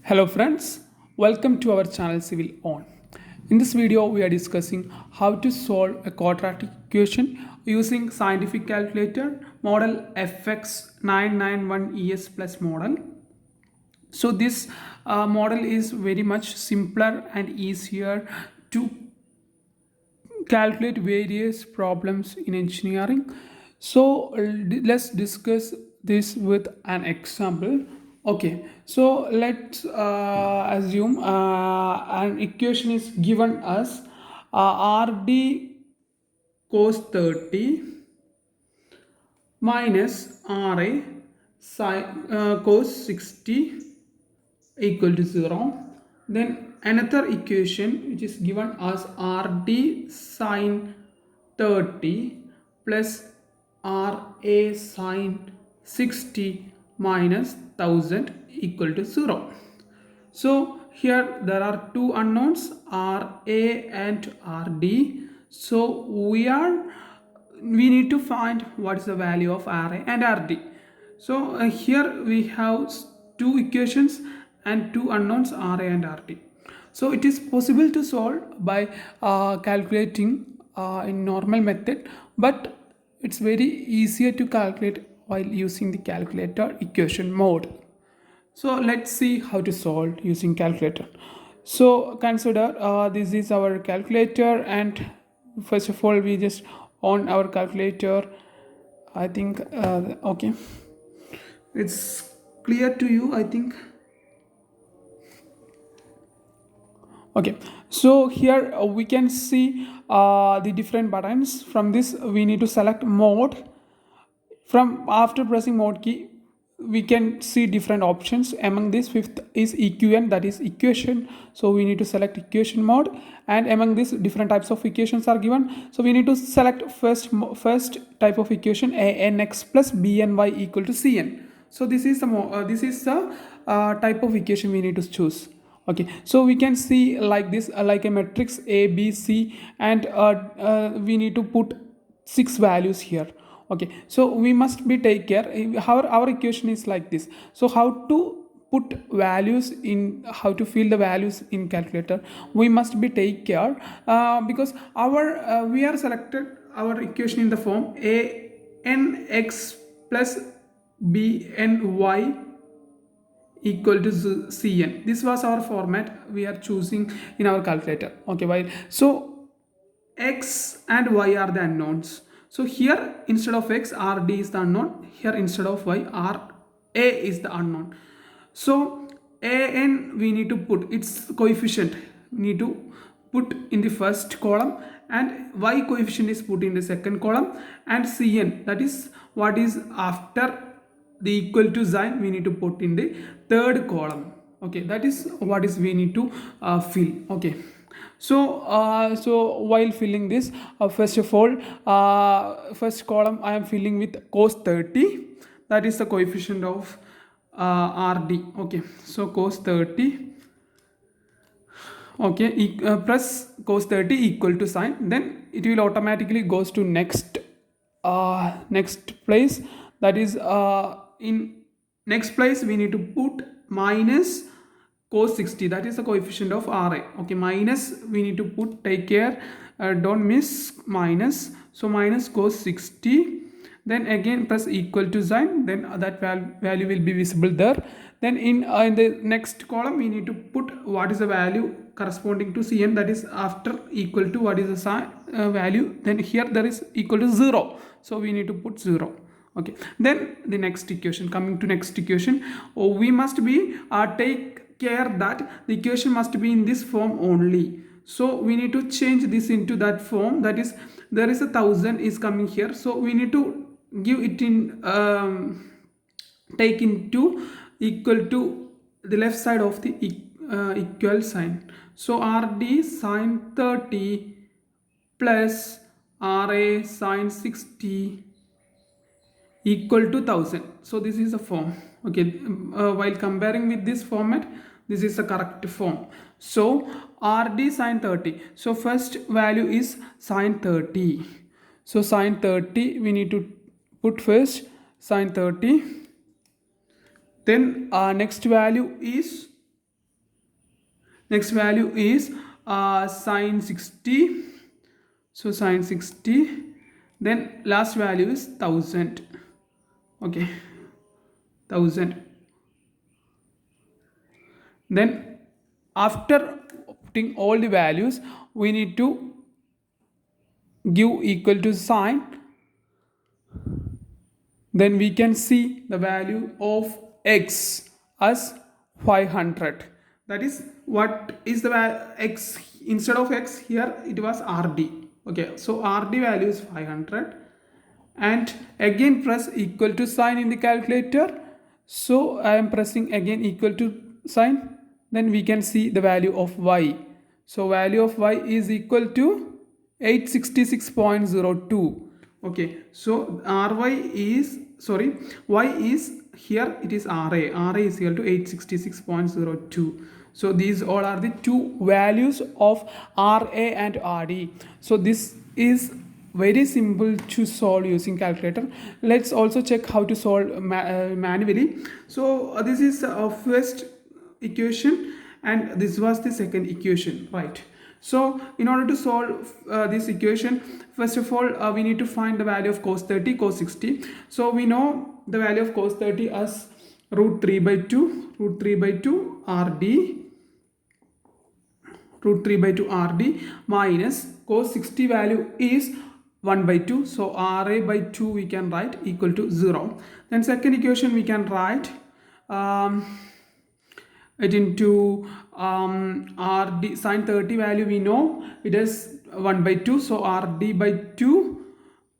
Hello friends, welcome to our channel Civil On. In this video we are discussing how to solve a quadratic equation using scientific calculator model FX991ES plus model. So this model is very much simpler and easier to calculate various problems in engineering. So let's discuss this with an example. Okay, so let's assume an equation is given as RD cos 30 minus RA cos 60 equal to 0. Then another equation which is given as RD sine 30 plus RA sine 60 minus 1000 equal to 0. So here there are two unknowns RA and RD. So we need to find what is the value of RA and RD. So here we have two equations and two unknowns RA and RD. So it is possible to solve by calculating in normal method, but it's very easier to calculate while using the calculator equation mode. So let's see how to solve using calculator. So consider this is our calculator, and first of all we just on our calculator. I think okay, it's clear to you, I think. Okay, so here we can see the different buttons. From this we need to select mode. From after pressing mode key we can see different options. Among this, fifth is eqn, that is equation, so we need to select equation mode. And among this, different types of equations are given, so we need to select first type of equation, anx plus bny equal to cn. So this is the type of equation we need to choose. Okay, so we can see like this, like a matrix a b c, and we need to put 6 values here. Okay, so we must be take care. Our equation is like this. So how to put values in, how to fill the values in calculator, we must be take care, because our we are selected our equation in the form a n x plus b n y equal to cn. This was our format we are choosing in our calculator. Okay, while so x and y are the unknowns. So here instead of x, rd is the unknown. Here instead of y, r a is the unknown. So an we need to put its coefficient, we need to put in the first column, and y coefficient is put in the second column, and cn, that is what is after the equal to sign, we need to put in the third column. Okay, that is what is we need to fill. Okay, so while filling this, first of all, first column I am filling with cos 30, that is the coefficient of rd. Okay, so cos 30, okay, plus cos 30 equal to sign, then it will automatically goes to next place. That is in next place we need to put minus cos 60, that is the coefficient of ra. Okay, minus we need to put, take care, don't miss minus. So minus cos 60, then again press equal to sign, then that value will be visible there. Then in the next column we need to put what is the value corresponding to cn, that is after equal to what is the sign value, then here there is equal to 0, so we need to put 0. Okay, then the next equation, coming to next equation, we must be take care that the equation must be in this form only. So we need to change this into that form, that is there is 1000 is coming here, so we need to give it in take into equal to the left side of the equal sign. So rd sine 30 plus ra sine 60 equal to 1000. So this is the form. Okay, while comparing with this format, this is the correct form. So rd sine 30, so first value is sine 30, so sine 30 we need to put first sine 30. Then next value is Next value is sine 60. So sine 60. Then last value is 1000. Okay, 1000. Then after putting all the values, we need to give equal to sign. Then we can see the value of x as 500. That is, what is the x? Instead of x, here it was rd. Okay, so rd value is 500. And again press equal to sign in the calculator. So I am pressing again equal to sign. Then we can see the value of y. So value of y is equal to 866.02. Okay, so ry is, sorry, y is, here it is ra is equal to 866.02. so these all are the two values of ra and rd. So this is very simple to solve using calculator. Let's also check how to solve manually. So this is first equation and this was the second equation, right? So in order to solve this equation, first of all we need to find the value of cos 30, cos 60. So we know the value of cos 30 as root 3 by 2 rd, root 3 by 2 rd minus cos 60 value is 1 by 2. So ra by 2 we can write equal to 0. Then second equation we can write it into rd sine 30 value we know it is 1 by 2. So rd by 2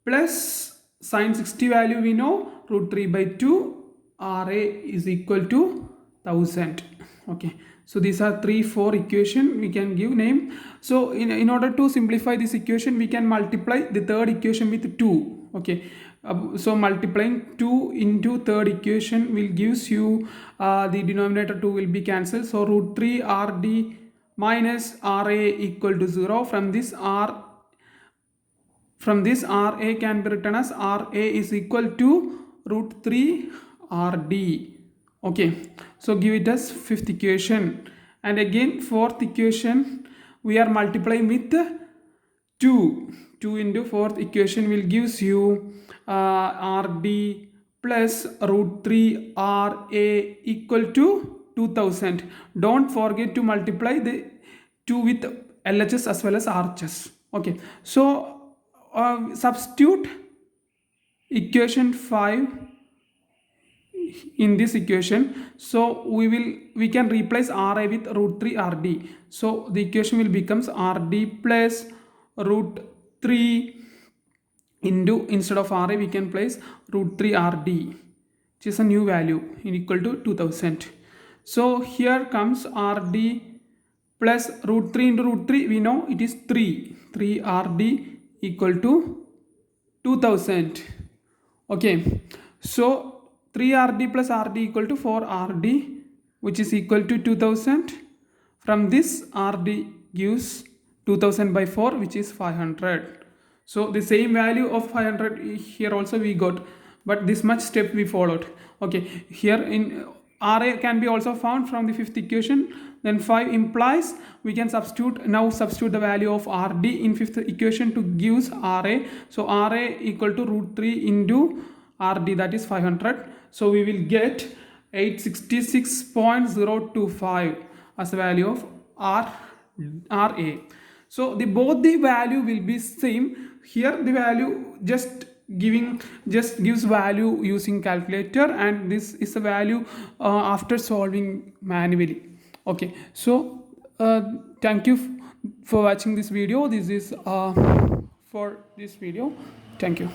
plus sine 60 value we know root 3 by 2 ra is equal to 1000. Okay, so these are 3-4 equation we can give name. So in order to simplify this equation we can multiply the third equation with 2. Okay, so multiplying 2 into third equation will gives you the denominator 2 will be cancelled. So root 3 rd minus ra equal to 0. From this ra can be written as ra is equal to root 3 rd. Okay, so give it as fifth equation, and again fourth equation we are multiplying with 2 into fourth equation will gives you rd plus root 3 ra equal to 2000. Don't forget to multiply the 2 with LHS as well as RHS. Okay, so substitute equation 5 in this equation. So we can replace ra with root 3 rd. So the equation will becomes rd plus root 3 into, instead of ra we can place root 3 rd, which is a new value in equal to 2000. So here comes rd plus root 3 into root 3 we know it is 3 rd equal to 2000. Okay, so 3 rd plus rd equal to 4 rd, which is equal to 2000. From this rd gives 2000 by 4, which is 500. So the same value of 500 here also we got, but this much step we followed. Okay, here in ra can be also found from the fifth equation. Then 5 implies we can substitute the value of rd in fifth equation to gives ra. So ra equal to root 3 into rd, that is 500. So we will get 866.025 as the value of ra. So both the value will be same. Here the value just gives value using calculator, and this is the value after solving manually. Okay, so thank you for watching this video. This is for this video. Thank you.